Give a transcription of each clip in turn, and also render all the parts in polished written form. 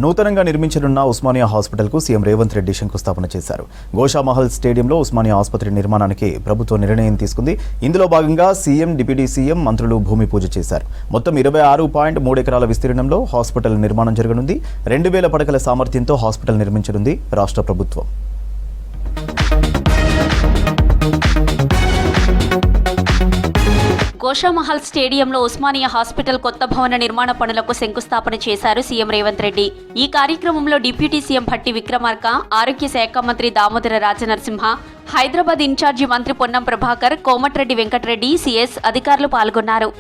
నూతనంగా నిర్మించనున్న ఉస్మానియా హాస్పిటల్కు సీఎం రేవంత్ రెడ్డి శంకుస్థాపన చేశారు. గోషామహల్ స్టేడియంలో ఉస్మానియా ఆసుపత్రి నిర్మాణానికి ప్రభుత్వం నిర్ణయం తీసుకుంది. ఇందులో భాగంగా సీఎం, డిప్యూటీ సీఎం, మంత్రులు భూమి పూజ చేశారు. మొత్తం 26.3 ఎకరాల విస్తీర్ణంలో హాస్పిటల్ నిర్మాణం జరగనుంది. 2000 పడకల సామర్థ్యంతో హాస్పిటల్ నిర్మించనుంది రాష్ట్ర ప్రభుత్వం. గోషామహల్ స్టేడియంలో ఉస్మానియా హాస్పిటల్ కొత్త భవన నిర్మాణ పనులకు శంకుస్థాపన చేశారు సీఎం రేవంత్ రెడ్డి. ఈ కార్యక్రమంలో డిప్యూటీ సీఎం భట్టి విక్రమార్క, ఆరోగ్య శాఖ మంత్రి దామోదర రాజనరసింహ, హైదరాబాద్ ఇన్ఛార్జి మంత్రి పొన్నం ప్రభాకర్, కోమటిరెడ్డి వెంకటరెడ్డి, సిఎస్ అధికారులు పాల్గొన్నారు.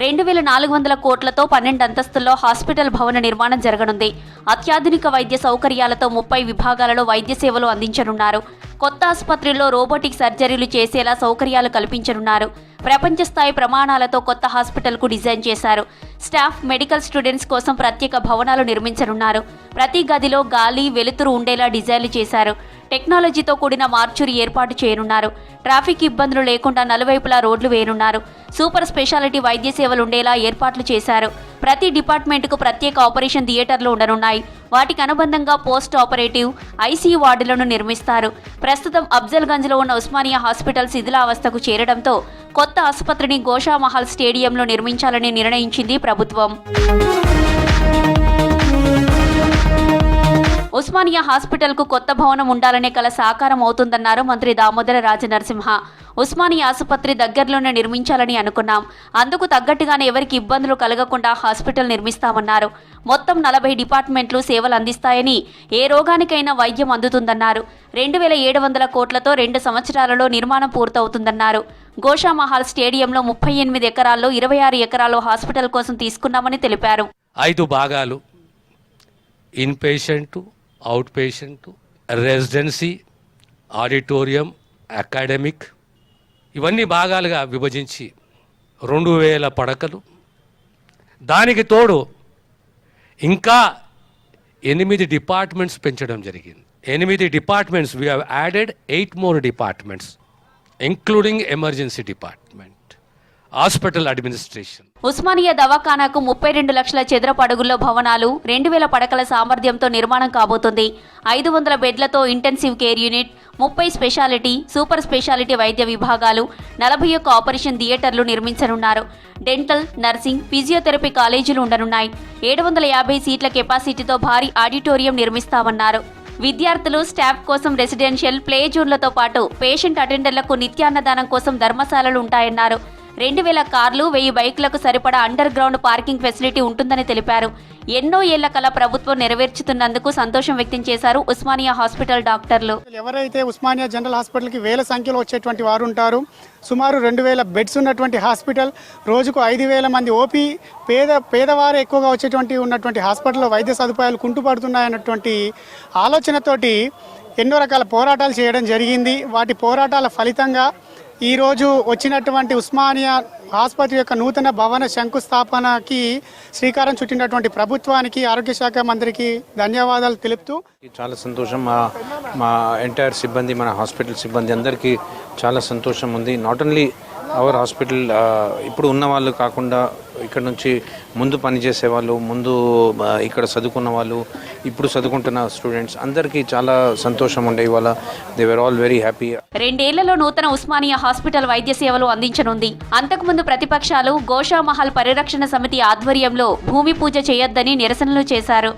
2400 కోట్లతో 12 అంతస్తుల్లో హాస్పిటల్ భవన నిర్మాణం జరగనుంది. అత్యాధునిక వైద్య సౌకర్యాలతో 30 విభాగాలలో వైద్య సేవలు అందించనున్నారు. కొత్త ఆసుపత్రిలో రోబోటిక్ సర్జరీలు చేసేలా సౌకర్యాలు కల్పించనున్నారు. ప్రపంచ స్థాయి ప్రమాణాలతో కొత్త హాస్పిటల్కు డిజైన్ చేశారు. స్టాఫ్, మెడికల్ స్టూడెంట్స్ కోసం ప్రత్యేక భవనాలు నిర్మించనున్నారు. ప్రతి గదిలో గాలి, వెలుతురు ఉండేలా డిజైన్లు చేశారు. టెక్నాలజీతో కూడిన మార్చురీ ఏర్పాటు చేయనున్నారు. ట్రాఫిక్ ఇబ్బందులు లేకుండా నలువైపులా రోడ్లు వేయనున్నారు. సూపర్ స్పెషాలిటీ వైద్య సేవలు ఉండేలా ఏర్పాట్లు చేశారు. ప్రతి డిపార్ట్మెంట్కు ప్రత్యేక ఆపరేషన్ థియేటర్లు ఉండనున్నాయి. వాటికి అనుబంధంగా పోస్ట్ ఆపరేటివ్, ఐసీయూ వార్డులను నిర్మిస్తారు. ప్రస్తుతం అఫ్జల్గంజ్లో ఉన్న ఉస్మానియా హాస్పిటల్ శిథిలావస్థకు చేరడంతో కొత్త ఆసుపత్రిని గోషామహల్ స్టేడియంలో నిర్మించాలని నిర్ణయించింది ప్రభుత్వం. ఉస్మానియా హాస్పిటల్కు కొత్త భవనం ఉండాలనే కల సాకారం అవుతుందన్నారు మంత్రి దామోదర రాజనరసింహ. ఉస్మానియా ఆసుపత్రి దగ్గరలోనే నిర్మించాలని అనుకున్నాం. అందుకు తగ్గట్టుగానే ఎవరికి ఇబ్బందులు కలగకుండా హాస్పిటల్ నిర్మిస్తామన్నారు. మొత్తం 40 డిపార్ట్మెంట్లు సేవలు అందిస్తాయని, ఏ రోగానికైనా వైద్యం అందుతుందన్నారు. 2700 కోట్లతో 2 సంవత్సరాలలో నిర్మాణం పూర్తవుతుందన్నారు. గోషామహల్ స్టేడియంలో 38 ఎకరాల్లో 26 ఎకరాల్లో హాస్పిటల్ కోసం తీసుకున్నామని తెలిపారు. 5 భాగాలు: in patient, out patient, residency, auditorium, academic, ఇవన్నీ భాగాలుగా విభజించి 2000 పడకలు, దానికి తోడు ఇంకా 8 డిపార్ట్మెంట్స్ పెంచడం జరిగింది. 8 departments, we have added 8 more departments including emergency department, hospital administration. Osmania దవాఖానాకు 32 లక్షల చదరపు అడుగుల్లో భవనాలు, 2000 పడకల సామర్థ్యంతో నిర్మాణం కాబోతుంది. 500 బెడ్లతో intensive care unit, 30 speciality, super speciality వైద్య విభాగాలు, 41 ఆపరేషన్ థియేటర్లు నిర్మించనున్నారు. డెంటల్, నర్సింగ్, ఫిజియోథెరపీ కాలేజీలు ఉండనున్నాయి. 750 సీట్ల కెపాసిటీతో భారీ ఆడిటోరియం నిర్మిస్తామన్నారు. విద్యార్థులు, స్టాఫ్ కోసం రెసిడెన్షియల్, ప్లే జోన్లతో పాటు పేషెంట్ అటెండర్లకు నిత్యాన్నదానం కోసం ధర్మశాలలు ఉంటాయన్నారు. 2000 కార్లు, 1000 బైకులకు సరిపడా అండర్ గ్రౌండ్ పార్కింగ్ ఫెసిలిటీ ఉంటుందని తెలిపారు. ఎన్నో ఏళ్ల కల ప్రభుత్వం నెరవేర్చుతున్నందుకు సంతోషం వ్యక్తం చేశారు ఉస్మానియా హాస్పిటల్ డాక్టర్లు. ఎవరైతే ఉస్మానియా జనరల్ హాస్పిటల్కి వేల సంఖ్యలో వచ్చేటువంటి వారు ఉంటారు. సుమారు 2000 బెడ్స్ ఉన్నటువంటి హాస్పిటల్, రోజుకు 5000 మంది ఓపీ, పేదవారు ఎక్కువగా ఉన్నటువంటి హాస్పిటల్లో వైద్య సదుపాయాలు కుంటుపడుతున్నాయన్నటువంటి ఆలోచనతోటి ఎన్నో రకాల పోరాటాలు చేయడం జరిగింది. వాటి పోరాటాల ఫలితంగా ఈరోజు వచ్చినటువంటి ఉస్మానియా ఆసుపత్రి యొక్క నూతన భవన శంకుస్థాపనకి శ్రీకారం చుట్టినటువంటి ప్రభుత్వానికి, ఆరోగ్య శాఖ మంత్రికి ధన్యవాదాలు తెలుపుతూ, చాలా సంతోషం. మా ఎంటైర్ సిబ్బంది, మన హాస్పిటల్ సిబ్బంది అందరికీ చాలా సంతోషం ఉంది. నాట్ ఓన్లీ అవర్ హాస్పిటల్, ఇప్పుడు ఉన్న వాళ్ళు కాకుండా ఇక్కడ నుంచి ముందు పనిచేసే వాళ్ళు, ముందు ఇక్కడ చదువుకున్న వాళ్ళు, ఇప్పుడు చదువుకుంటున్న స్టూడెంట్స్ అందరికీ చాలా సంతోషం ఉండే. ఇవాళ they were all very happy. 2 ఏళ్లలో నూతన ఉస్మానియా హాస్పిటల్ వైద్య సేవలు అందించనుంది. అంతకుముందు ప్రతిపక్షాలు గోషామహల్ పరిరక్షణ సమితి ఆధ్వర్యంలో భూమి పూజ చేయొద్దని నిరసనలు చేశారు.